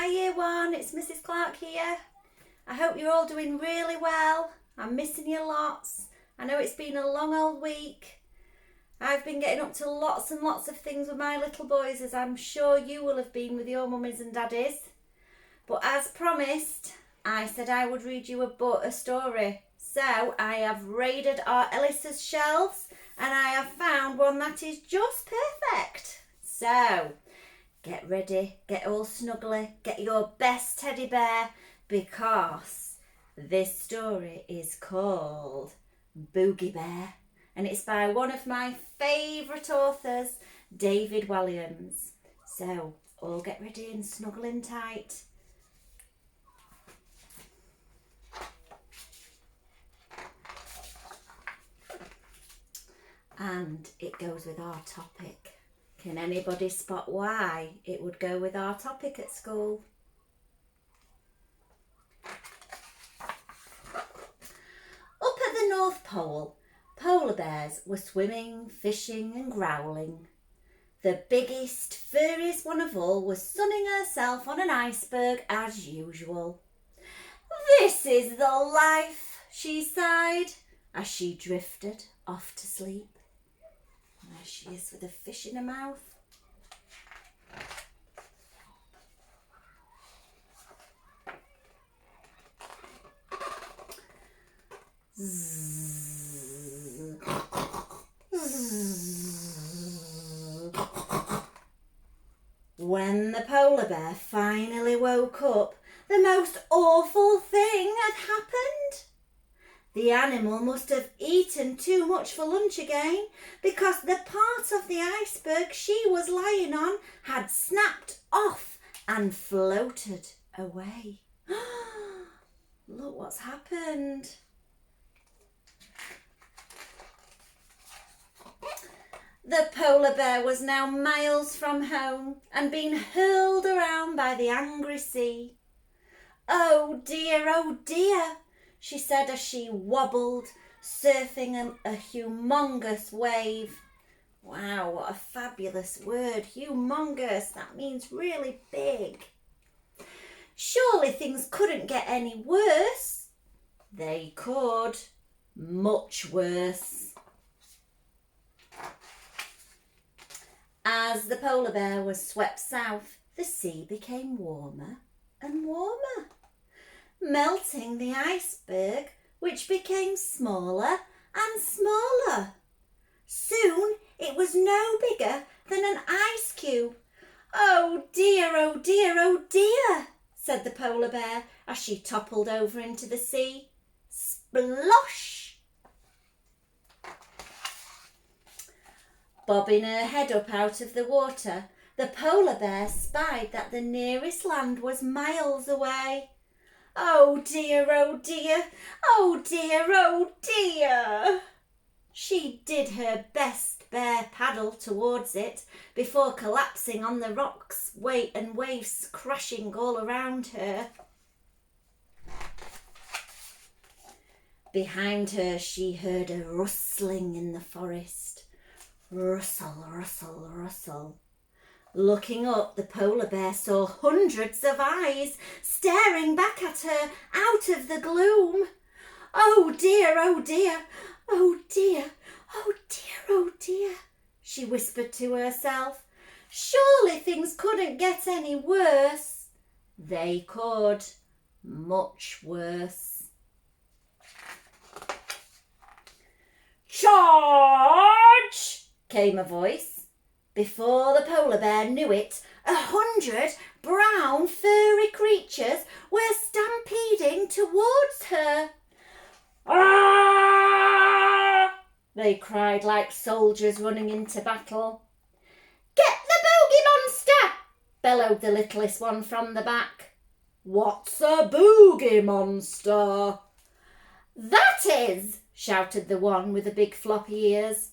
Hi Year 1, it's Mrs. Clark here. I hope you're all doing really well. I'm missing you lots. I know it's been a long old week. I've been getting up to lots and lots of things with my little boys, as I'm sure you will have been with your mummies and daddies. But as promised, I said I would read you a story. So I have raided our Ellis's shelves and I have found one that is just perfect. So get ready, get all snuggly, get your best teddy bear, because this story is called Boogie Bear, and it's by one of my favourite authors, David Walliams. So all get ready and snuggle in tight. And it goes with our topic. Can anybody spot why it would go with our topic at school? Up at the North Pole, polar bears were swimming, fishing and growling. The biggest, furriest one of all was sunning herself on an iceberg as usual. "This is the life," she sighed as she drifted off to sleep. There she is with a fish in her mouth. When the polar bear finally woke up, the most awful thing had happened. The animal must have eaten too much for lunch again, because the part of the iceberg she was lying on had snapped off and floated away. Look what's happened. The polar bear was now miles from home and being hurled around by the angry sea. "Oh dear," she said as she wobbled, surfing a humongous wave. Wow, what a fabulous word, humongous. That means really big. Surely things couldn't get any worse. They could. Much worse. As the polar bear was swept south, the sea became warmer and warmer, melting the iceberg, which became smaller and smaller. Soon it was no bigger than an ice cube. "Oh dear," said the polar bear as she toppled over into the sea. Splosh! Bobbing her head up out of the water, the polar bear spied that the nearest land was miles away. "Oh dear, oh dear, oh dear, oh dear." She did her best bear paddle towards it before collapsing on the rocks, and waves crashing all around her. Behind her she heard a rustling in the forest. Rustle, rustle, rustle. Looking up, the polar bear saw hundreds of eyes staring back at her out of the gloom. "Oh dear, oh dear, oh dear, oh dear, oh dear," she whispered to herself. Surely things couldn't get any worse. They could. Much worse. "Charge!" came a voice. Before the polar bear knew it, 100 brown furry creatures were stampeding towards her. "Ah!" they cried like soldiers running into battle. "Get the boogie monster!" bellowed the littlest one from the back. "What's a boogie monster?" "That is," shouted the one with the big floppy ears.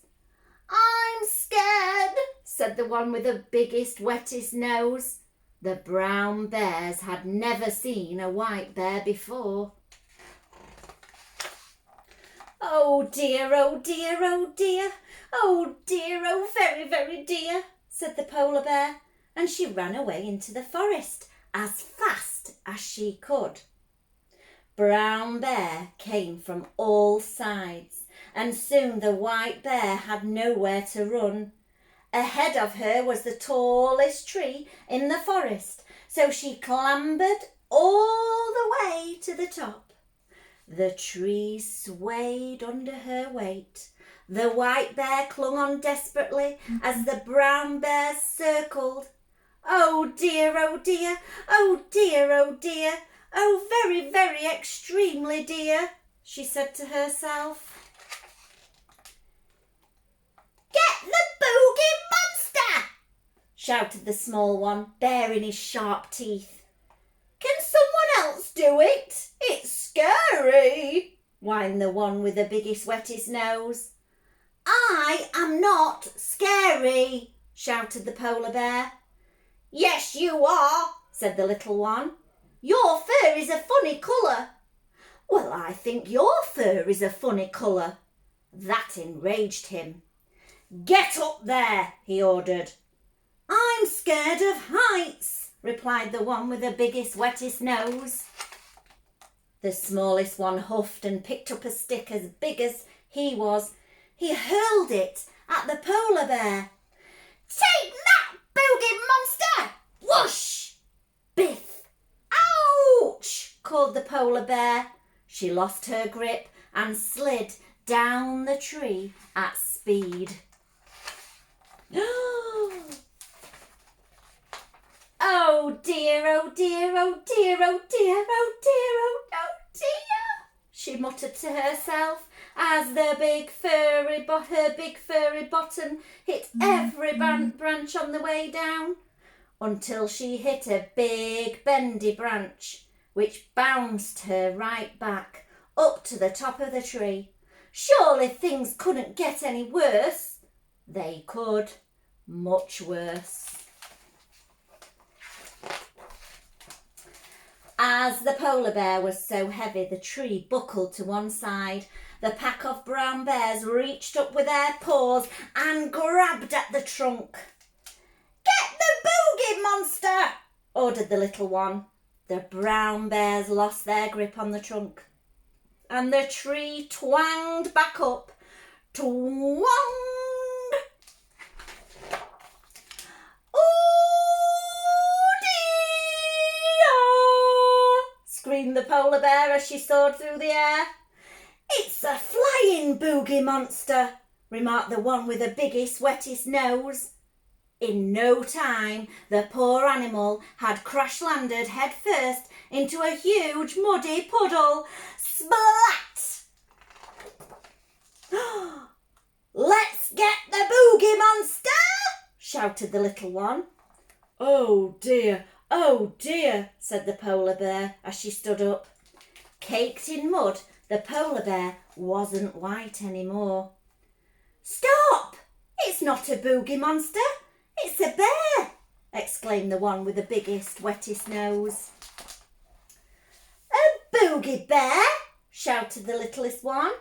"I'm scared," said the one with the biggest, wettest nose. The brown bears had never seen a white bear before. "Oh dear, oh dear, oh dear, oh dear, oh very, very dear," said the polar bear, and she ran away into the forest as fast as she could. Brown Bear came from all sides, and soon the White Bear had nowhere to run. Ahead of her was the tallest tree in the forest, so she clambered all the way to the top. The tree swayed under her weight. The White Bear clung on desperately as the Brown Bear circled. "Oh dear, oh dear, oh dear, oh dear, oh very, very extremely dear," she said to herself. "Get the Boogie Monster!" shouted the small one, baring his sharp teeth. "Can someone else do it? It's scary," whined the one with the biggest, wettest nose. "I am not scary," shouted the polar bear. "Yes, you are," said the little one. "Your fur is a funny colour." "Well, I think your fur is a funny colour." That enraged him. "Get up there," he ordered. "I'm scared of heights," replied the one with the biggest, wettest nose. The smallest one huffed and picked up a stick as big as he was. He hurled it at the polar bear. "Take that, Boogie Monster!" Whoosh! Biff! "Ouch!" called the polar bear. She lost her grip and slid down the tree at speed. "Oh dear, oh dear, oh dear, oh dear, oh dear, oh dear," she muttered to herself as her big furry bottom hit every branch on the way down, until she hit a big bendy branch, which bounced her right back up to the top of the tree. Surely things couldn't get any worse. They could, much worse. As the polar bear was so heavy, the tree buckled to one side. The pack of brown bears reached up with their paws and grabbed at the trunk. "Get the Boogie Monster!" ordered the little one. The brown bears lost their grip on the trunk, and the tree twanged back up. Twang! Screamed the polar bear as she soared through the air. "It's a flying Boogie Monster," remarked the one with the biggest, wettest nose. In no time, the poor animal had crash-landed head first into a huge muddy puddle. Splat! "Let's get the Boogie Monster!" shouted the little one. "Oh dear, said the polar bear as she stood up. Caked in mud, the polar bear wasn't white anymore. "Stop! It's not a Boogie Monster, it's a bear!" exclaimed the one with the biggest, wettest nose. "A Boogie Bear?" shouted the littlest one.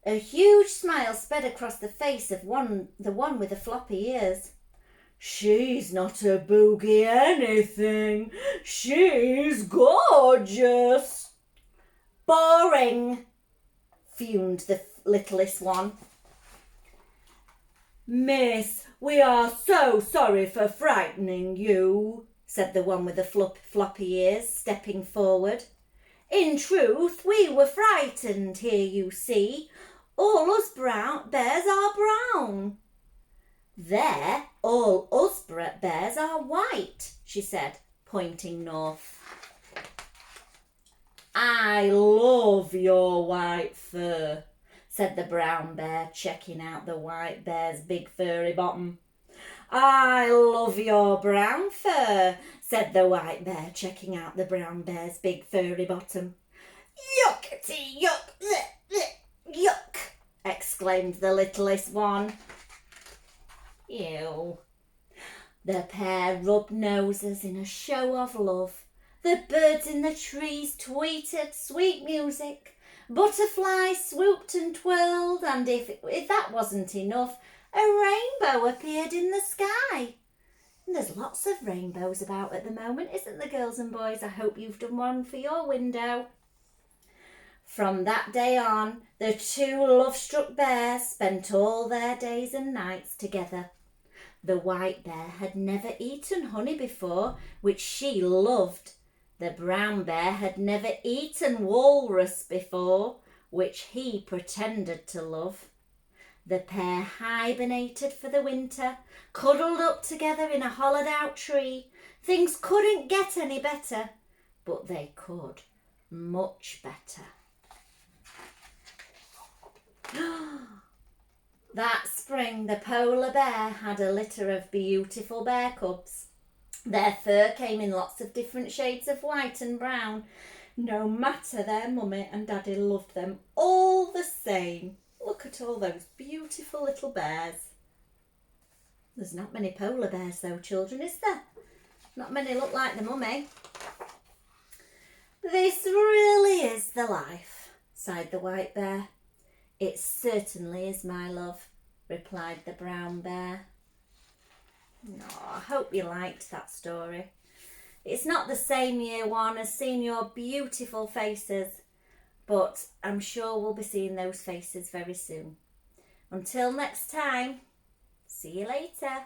A huge smile spread across the face of the one with the floppy ears. "She's not a boogie anything. She's gorgeous." "Boring," fumed the littlest one. "Miss, we are so sorry for frightening you," said the one with the floppy ears, stepping forward. "In truth, we were frightened, here you see. All us bears are brown." "There, all us bears are white," she said, pointing north. "I love your white fur," said the brown bear, checking out the white bear's big furry bottom. "I love your brown fur," said the white bear, checking out the brown bear's big furry bottom. "Yuckety yuck, yuck," exclaimed the littlest one. Ew. The pair rubbed noses in a show of love. The birds in the trees tweeted sweet music. Butterflies swooped and twirled, and if that wasn't enough, a rainbow appeared in the sky. And there's lots of rainbows about at the moment, isn't there, girls and boys? I hope you've done one for your window. From that day on, the two love-struck bears spent all their days and nights together. The white bear had never eaten honey before, which she loved. The brown bear had never eaten walrus before, which he pretended to love. The pair hibernated for the winter, cuddled up together in a hollowed-out tree. Things couldn't get any better, but they could much better. That spring, the polar bear had a litter of beautiful bear cubs. Their fur came in lots of different shades of white and brown. No matter, their mummy and daddy loved them all the same. Look at all those beautiful little bears. There's not many polar bears though, children, is there? Not many look like the mummy. This really is the life, sighed the white bear. It certainly is, my love, replied the brown bear. Oh, I hope you liked that story. It's not the same year one as seeing your beautiful faces, but I'm sure we'll be seeing those faces very soon. Until next time, see you later.